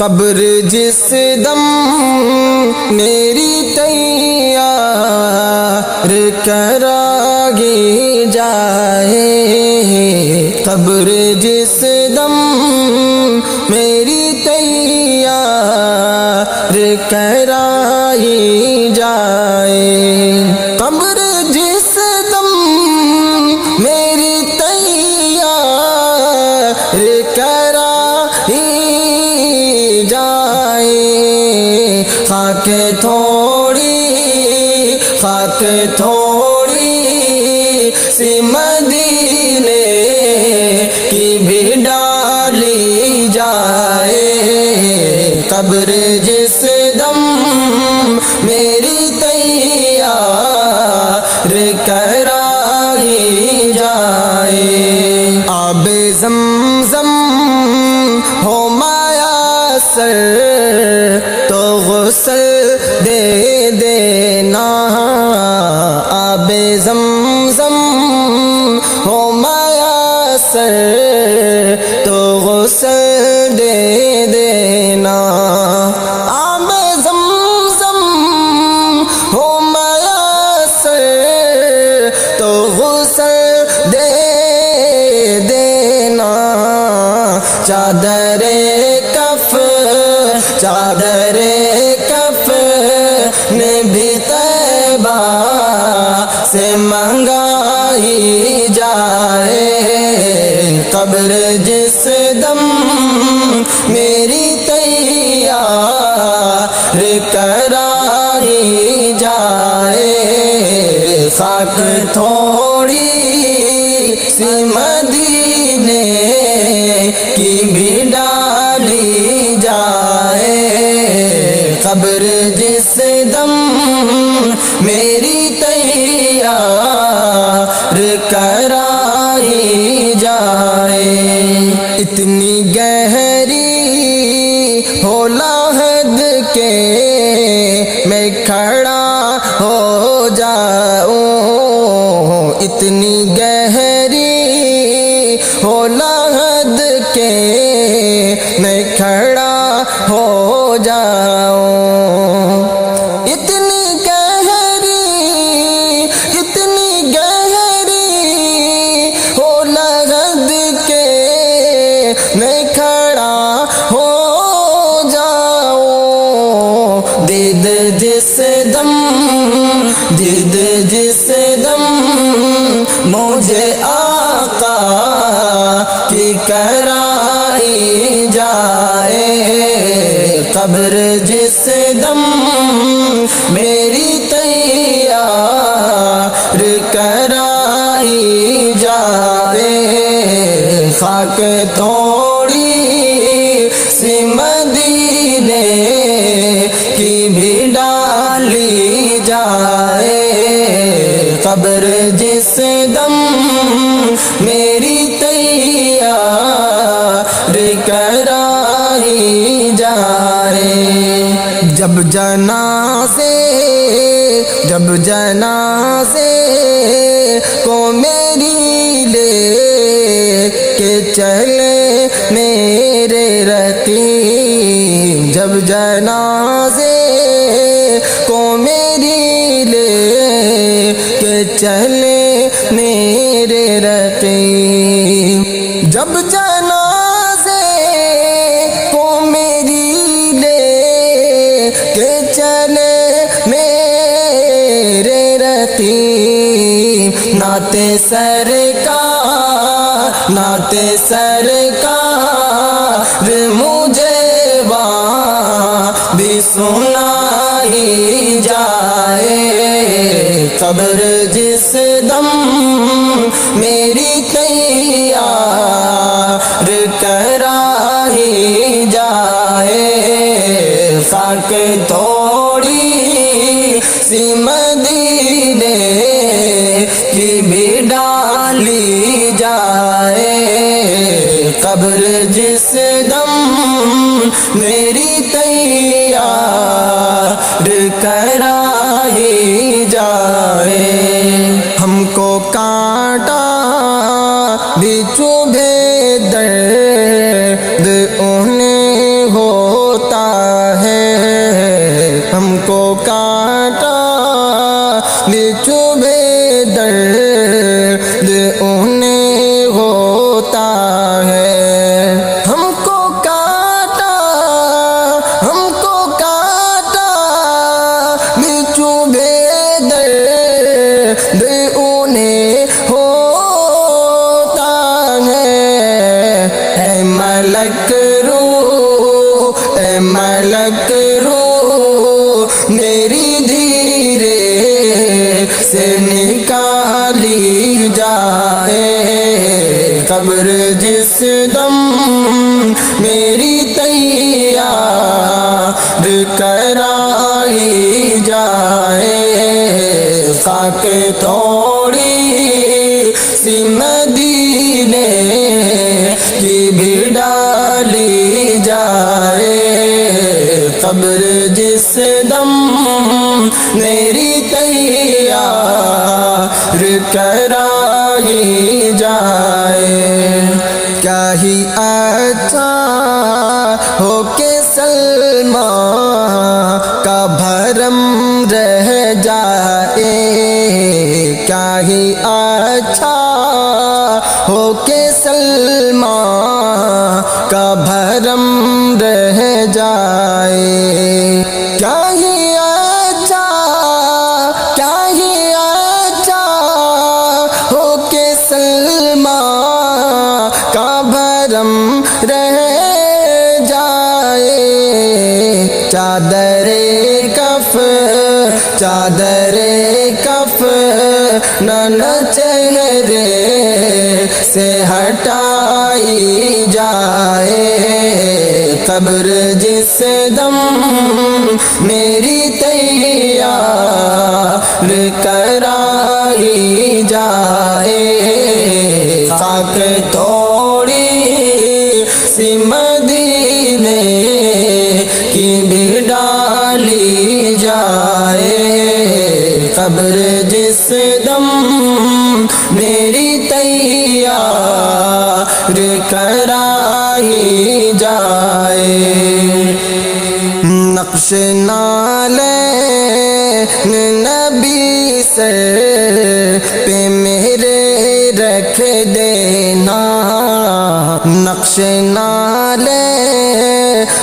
قبر جس دم میری تیار کرائی جائے، قبر جس دم میری تیار کرائی جائے، قبر جس دم میری تیار کرائی جائے، خاک تھوڑی سی مدینے کی بھی ڈالی جائے، قبر جس دم میری تیار کرائی جائے، آب زمزم ہو میسر تو غسل دے دینا، آب زمزم ہو میسر تو غسل دے دینا، آب زمزم ہو میسر تو غسل دے دینا، چادر کف نے بھی طیبہ سے منگائی جائے، قبر جس دم میری تیار کرائی جائے، خاک تھوڑی سی مدینے کی بھی ڈالی جائے، قبر جس دم میری تیار کرائی جائے، اتنی گہری ہو لحد کے میں کھڑا ہو جاؤں، اتنی گہری ہو لحد کے میں کھڑا ہو جاؤں، اتنی گہری ہو لحد کے میں کھڑا ہو جاؤں، دید جس دم مجھے آقا کی کرائی جائے، قبر جس دم میری تیار کرائی جائے، خاک تھوڑی سی مدینے کی بھی ڈالی جائے، قبر جس دم میری تیار کرائی جائے، جب جنازے کو میری لے کے چلے میرے رقیب، جب جنازے کو میری لے کے چلے میرے رقیب، جب جنازے کو میری لے کے چلے میرے رقیب، نعت سرکار مجھے وہاں بھی سنائی جائے، قبر جس دم میری تیار کرائی جائے، خاک تھوڑی سی مدینے کی بھی ڈالی جائے، قبر جس دم میری تیار کرائی جائے، ہم کو کانٹا بھی چبھے درد انہیں ہو کو کاٹا بھی چبھے درد انہیں ہوتا ہے ہم کو کاٹا بھی چبھے درد انہیں ہوتا ہے اے ملک روح میری دھیرے سے نکالی جائے قبر جس دم میری تیار کرائی جائے خاک تھوڑی سی مدینے کی بھی ڈالی جائے قبر جس دم میری تیار کرائی جائے کیا ہی اچھا ہو کہ سلمان کا بھرم رہ جائے کیا ہی اچھا ہو کہ سلمان کا بھرم رہ جائے کیا ہی اچھا ہو کہ سلمان کا بھرم رہ جائے چادر کف نہ چہرے سے ہٹائی جائے قبر جس دم میری تیار کرائی جائے خاک تھوڑی سی مدینے کی بھی ڈالی جائے قبر جس دم میری تیار کرائی جائے نقش نالے نبی سر پہ میرے رکھ دینا نقش نالے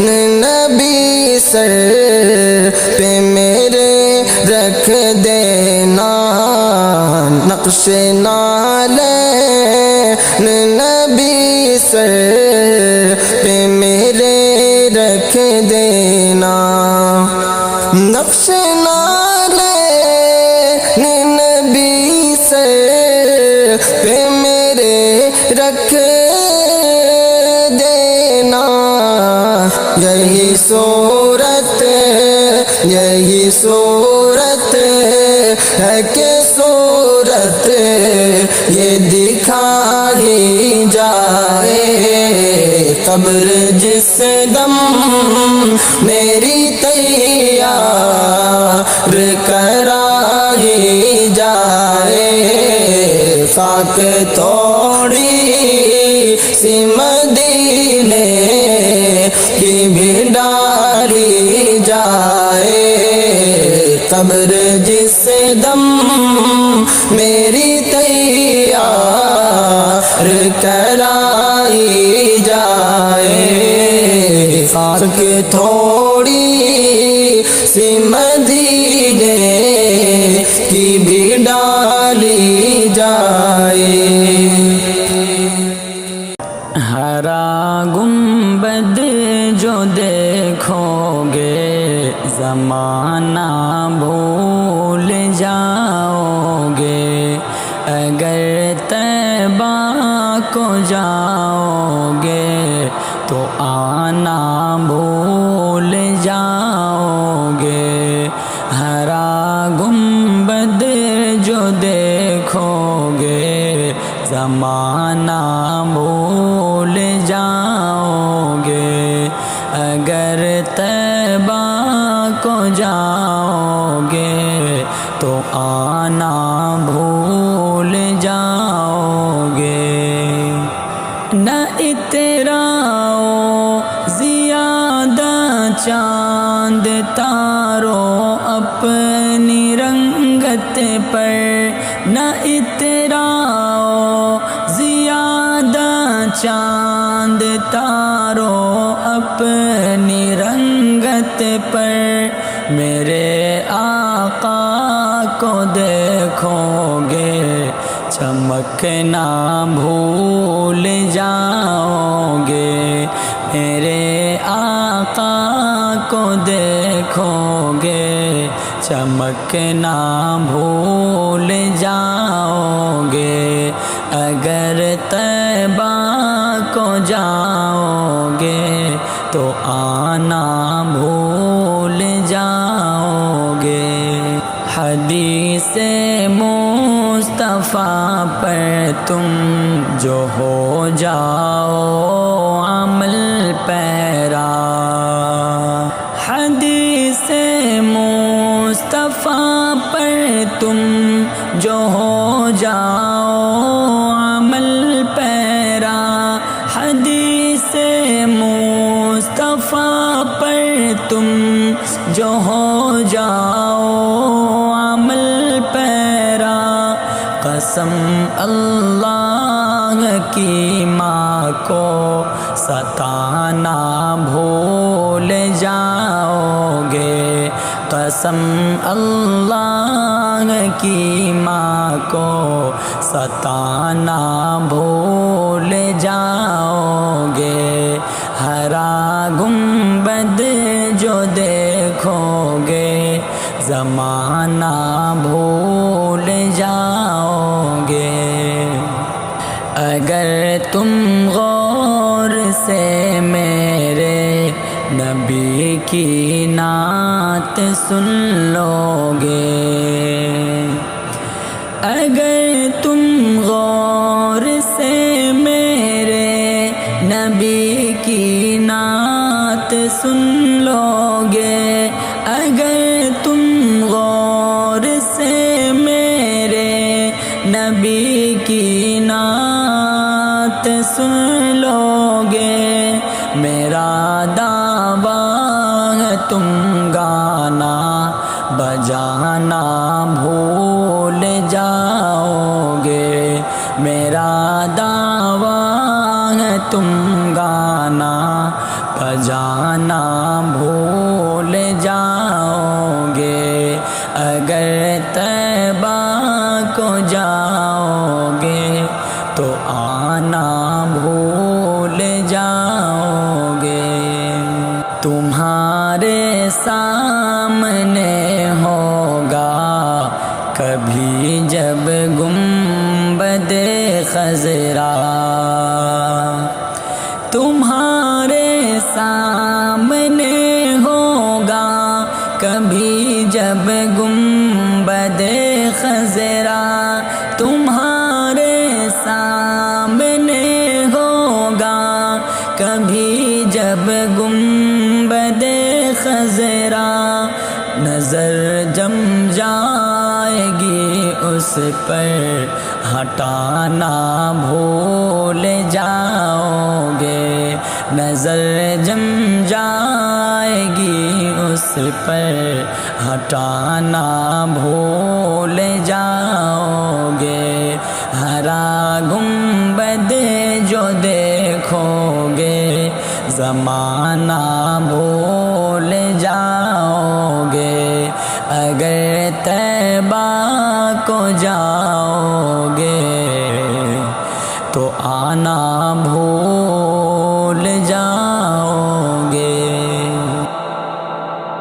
نبی سر پہ میرے رکھ دینا نقش نالے نبی سر پہ میرے رکھ دینا نقش نالے نبی سر پہ میرے رکھ دینا یہی صورت ہے کہ صورت یہ دکھائی جائے قبر جس دم میری تیار کرائی جائے خاک تھوڑی سی مدینے کی بھی ڈالی جائے قبر جس دم میری تیار کرائی جائے خاک تھوڑی سی مدینے کی بھی ڈالی جائے ہرا گنبد جو دیکھو گے زمانہ بھول جاؤ گے اگر طیبہ کو جاؤ گے تو آنا بھول جاؤ گے ہرا گنبد جو دیکھو گے زمانہ بھول جاؤ گے اگر طیبہ کو جاؤ گے تو آنا بھول جاؤ گے نہ اتراؤ زیادہ چاند تاروں اپنی رنگت پر نہ اتراؤ زیادہ چاند تاروں اپنی رنگت پر میرے آقا کو دیکھو گے چمکنا بھول جاؤ گے میرے آقا کو دیکھو گے چمکنا بھول جاؤ گے اگر طیبہ کو جاؤ گے تو آنا بھول جاؤ گے حدیث مصطفیٰ پر تم جو ہو جاؤ عمل پیرا حدیث مصطفیٰ پر تم جو ہو جاؤ عمل پیرا حدیث مصطفیٰ پر تم جو ہو جاؤ عمل پیرا قسم اللہ کی ماں کو ستانا بھول جاؤ گے قسم اللہ کی ماں کو ستانا بھول جاؤ گے ہرا گنبد جو دیکھو گے زمانہ بھول جاؤ گے اگر تم غور سے میرے نبی کی نعت سن لو گے اگر تم غور سے میرے نبی کی نعت سن لو گے اگر تم غور سے میرے نبی کی نعت سن لو گے میرا دعویٰ ہے تم گانا بجانا بھول جاؤ گے میرا دعویٰ ہے تم گانا بجانا بھول جاؤ گے اگر طیبہ کو جاؤ گے تو آنا بھول جاؤ گے تمہارے سامنے ہوگا کبھی جب گنبد خضرا تمہارے سامنے ہوگا کبھی جب گنبد خضرا تمہارے سامنے ہوگا کبھی جب گنبد خضرا نظر جم جائے گی اس پر ہٹانا بھول جاؤ گے نظر جم جائے گی اس پر ہٹانا بھول جاؤ گے ہرا گنبد جو دیکھو گے زمانہ بھول جاؤ گے اگر طیبہ کو جاؤ گے تو آنا بھول